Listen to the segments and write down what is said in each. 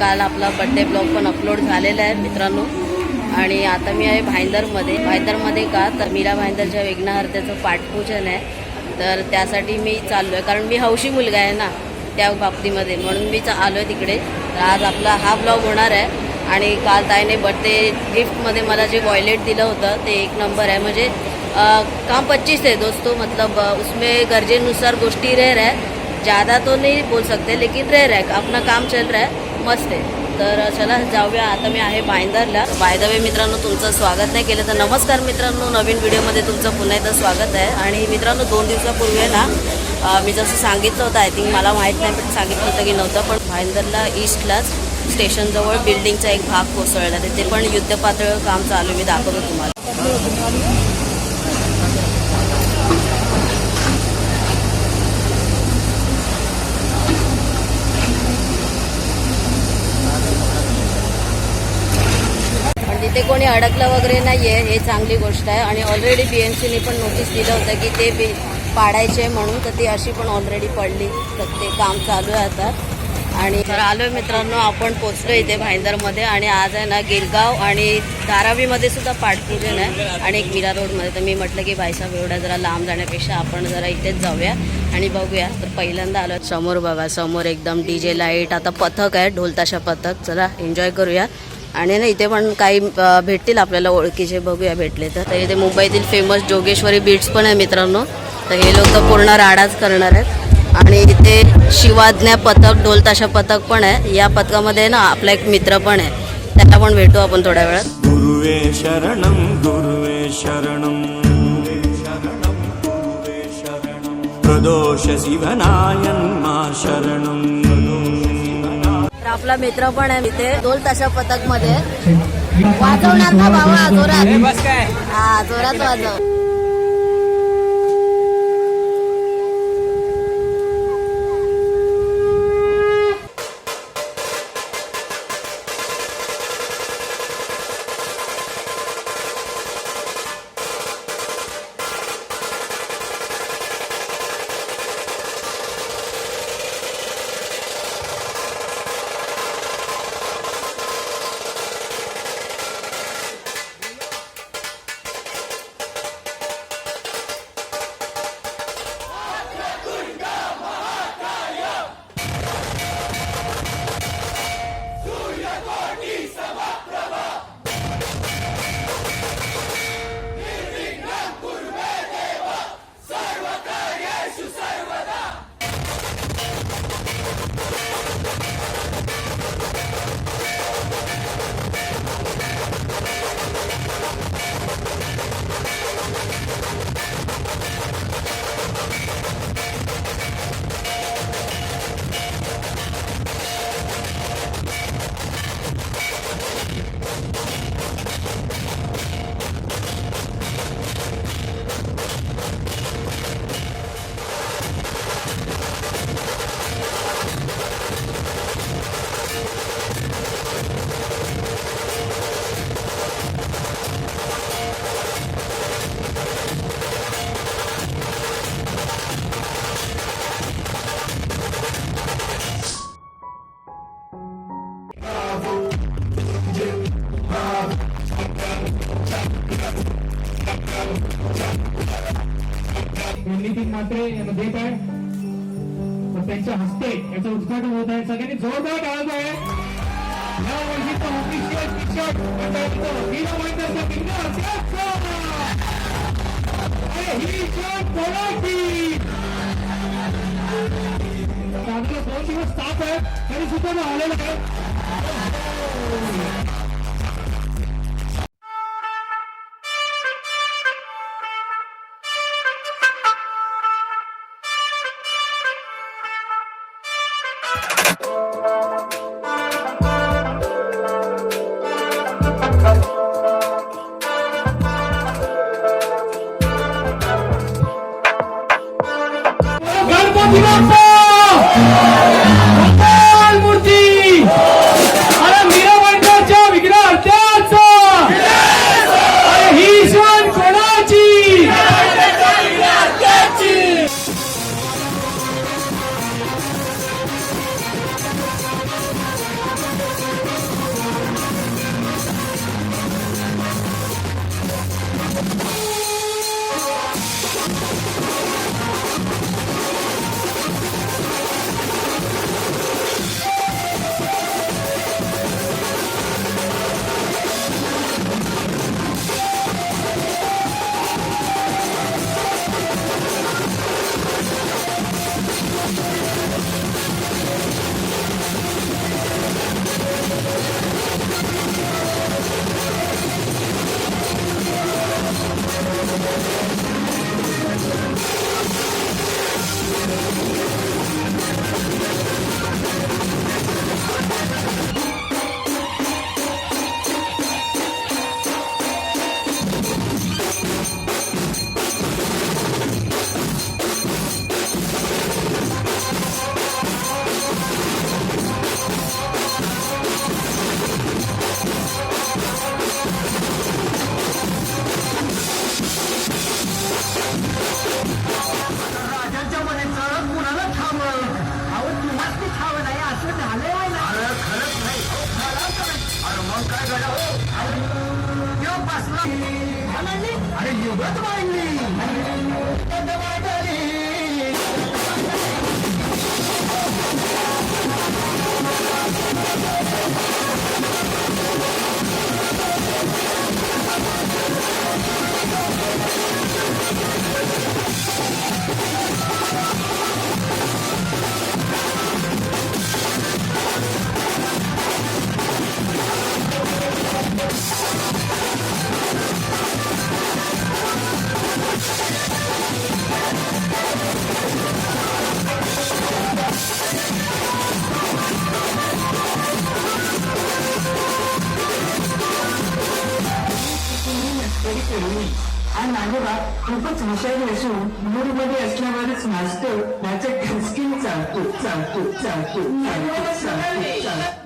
काल आपला birthday blog पण अपलोड झालेला आहे मित्रांनो. आणि आता मी आहे भाईंदरमध्ये का तर मीरा भाईंदरच्या विघ्नहर्त्याचं पाठपूजन आहे. तर त्यासाठी मी चाललो आहे, कारण मी हौशी मुलगा आहे ना त्या बाबतीमध्ये, म्हणून मी आलो आहे तिकडे. तर आज आपला हा ब्लॉग होणार आहे. आणि काल ताईने बड्डे गिफ्टमध्ये मला जे वॉयलेट दिलं होतं ते एक नंबर है. मुझे काम 25 है दोस्तों, मतलब उसमें गरजेनुसार गोष्टी रह रहा है, ज़्यादा तो नहीं बोल सकते लेकिन रह रहा है, अपना काम चल रहा है, मस्त आहे. तर चला जाऊया. आता मी आहे भाईंदरला. बाय द वे मित्रांनो, तुमचं स्वागत नाही केलं तर नमस्कार मित्रांनो, नवीन व्हिडिओमध्ये तुमचं पुन्हा एकदा स्वागत आहे. आणि मित्रांनो 2 दिवसापूर्वी आहे ना मी जसं सांगितलं होतं, आय थिंक मला माहीत नाही पण सांगितलं होतं की नव्हतं, पण भाईंदरला ईस्टलाच स्टेशनजवळ बिल्डिंगचा एक भाग कोसळला आहे. ते पण युद्धपातळीवर काम चालू आहे, मी दाखवतो तुम्हाला. तिथे कोणी अडकलं वगैरे नाही आहे, हे चांगली गोष्ट आहे. आणि ऑलरेडी BMCने पण नोटीस दिलं होतं की ते पाडायचे म्हणून, तर ती अशी पण ऑलरेडी पडली. तर ते काम चालू आहे आता. आणि तर आलो आहे मित्रांनो, आपण पोचलो इथे भाईंदरमध्ये. आणि आज आहे ना गिरगाव आणि धारावीमध्ये सुद्धा पाठपूजन आहे आणि एक मीरा रोडमध्ये. तर मी म्हटलं की भाईसाहेब एवढ्या जरा लांब जाण्यापेक्षा आपण जरा इथेच जाऊया आणि बघूया. तर पहिल्यांदा आलो समोर, बघा समोर एकदम DJ लाईट, आता पथक आहे, ढोलताशा पथक. चला एन्जॉय करूया. आणि ना इथे पण काही भेटतील आपल्याला ओळखीचे, बघूया भेटले तर. इथे मुंबईतील फेमस जोगेश्वरी बीट्स पण आहे मित्रांनो. तर हे लोक पूर्ण राडाच करणार आहेत. आणि इथे शिवाज्ञा पथक, ढोलताशा पथक पण आहे. या पथकामध्ये ना आपला एक मित्र पण आहे, त्याला पण भेटू आपण थोड्या वेळात. गुरुवे शरणम गुरुवे शरणम प्रदोष शिवनायन्मा शरणम. तर आपला मित्र पण आहे इथे ढोल ताशा पथक मध्ये. वाजवणार का बाबा जोरात? हा जोरात वाजव. मात्रे देत आहे, तर त्यांच्या हस्ते याचं उद्घाटन होत आहे. सगळ्यांनी जोरदार टाळायचं आहे. या वर्षीचा ऑफिशियल टी-शर्ट ही शर्ट कोणाची? चांगलं 2 दिवस ताप आहे तरी सुद्धा आलेलं आहे. मूर्ती अरे मीरा भाईंदरच्या विघ्नहर्त्याचा ही सण कोणाची? युगत मांडली हा नागोबा खूपच हुशारी असून मूडमध्ये असल्यावरच नाचतो त्याचं खिसकीन चालतो चालतो चालतो चालतो चालतो चालतो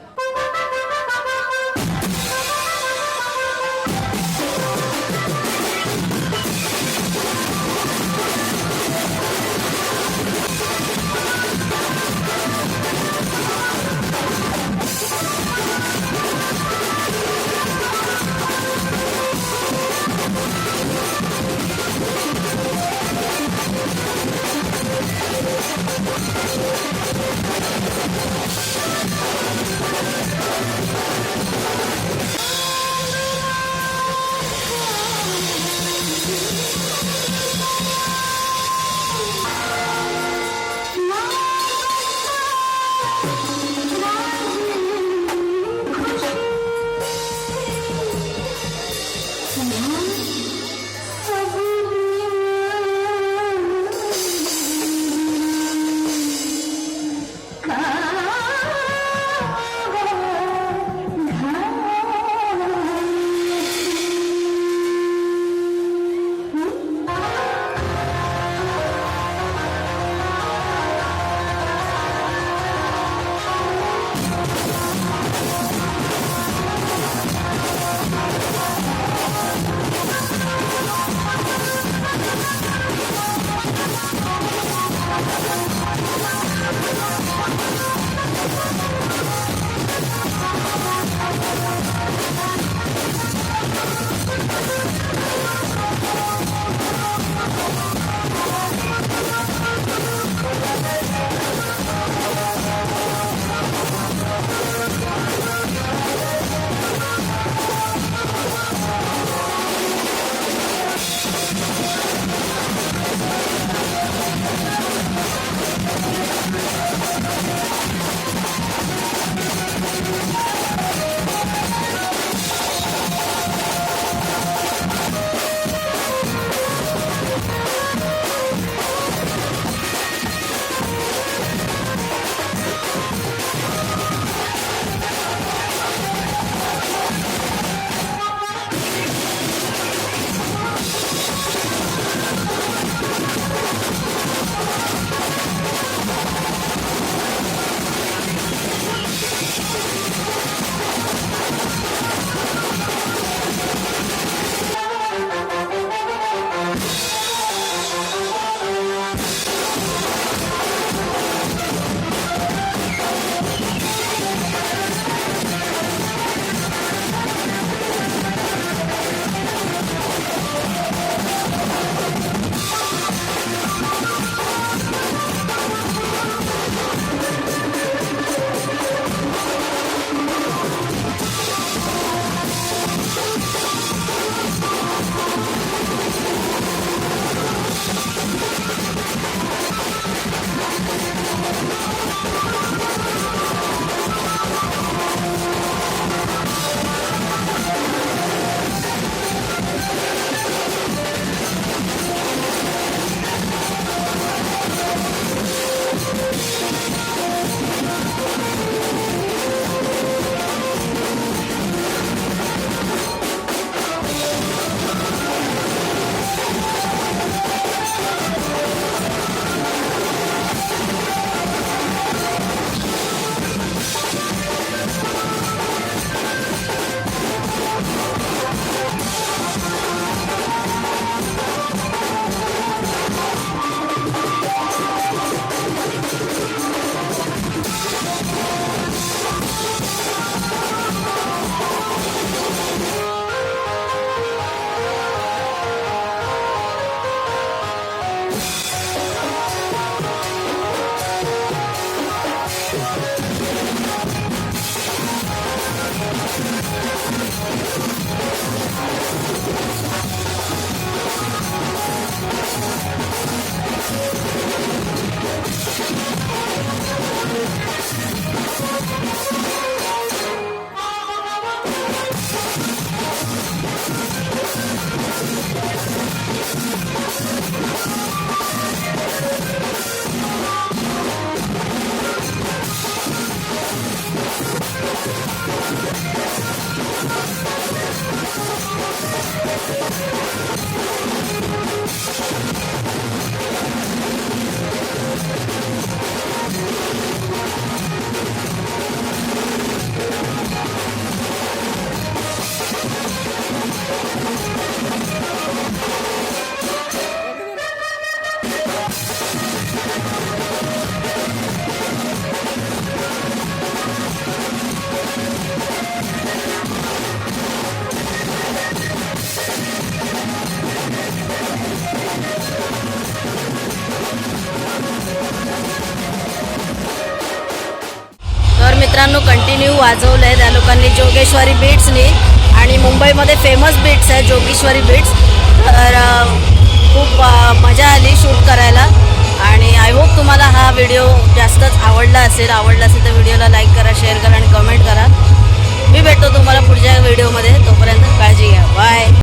तर मित्रांनो कंटिन्यू वाजवलं आहे त्या लोकांनी जोगेश्वरी बीट्सनी आणि मुंबईमध्ये फेमस बीट्स आहे जोगेश्वरी बीट्स. तर खूप मजा आली शूट करायला आणि आय होप तुम्हाला हा व्हिडिओ जास्तच आवडला असेल तर व्हिडिओला लाईक करा, शेअर करा आणि कमेंट करा. मी भेटतो तुम्हाला पुढच्या व्हिडिओमध्ये. तोपर्यंत काळजी घ्या. बाय.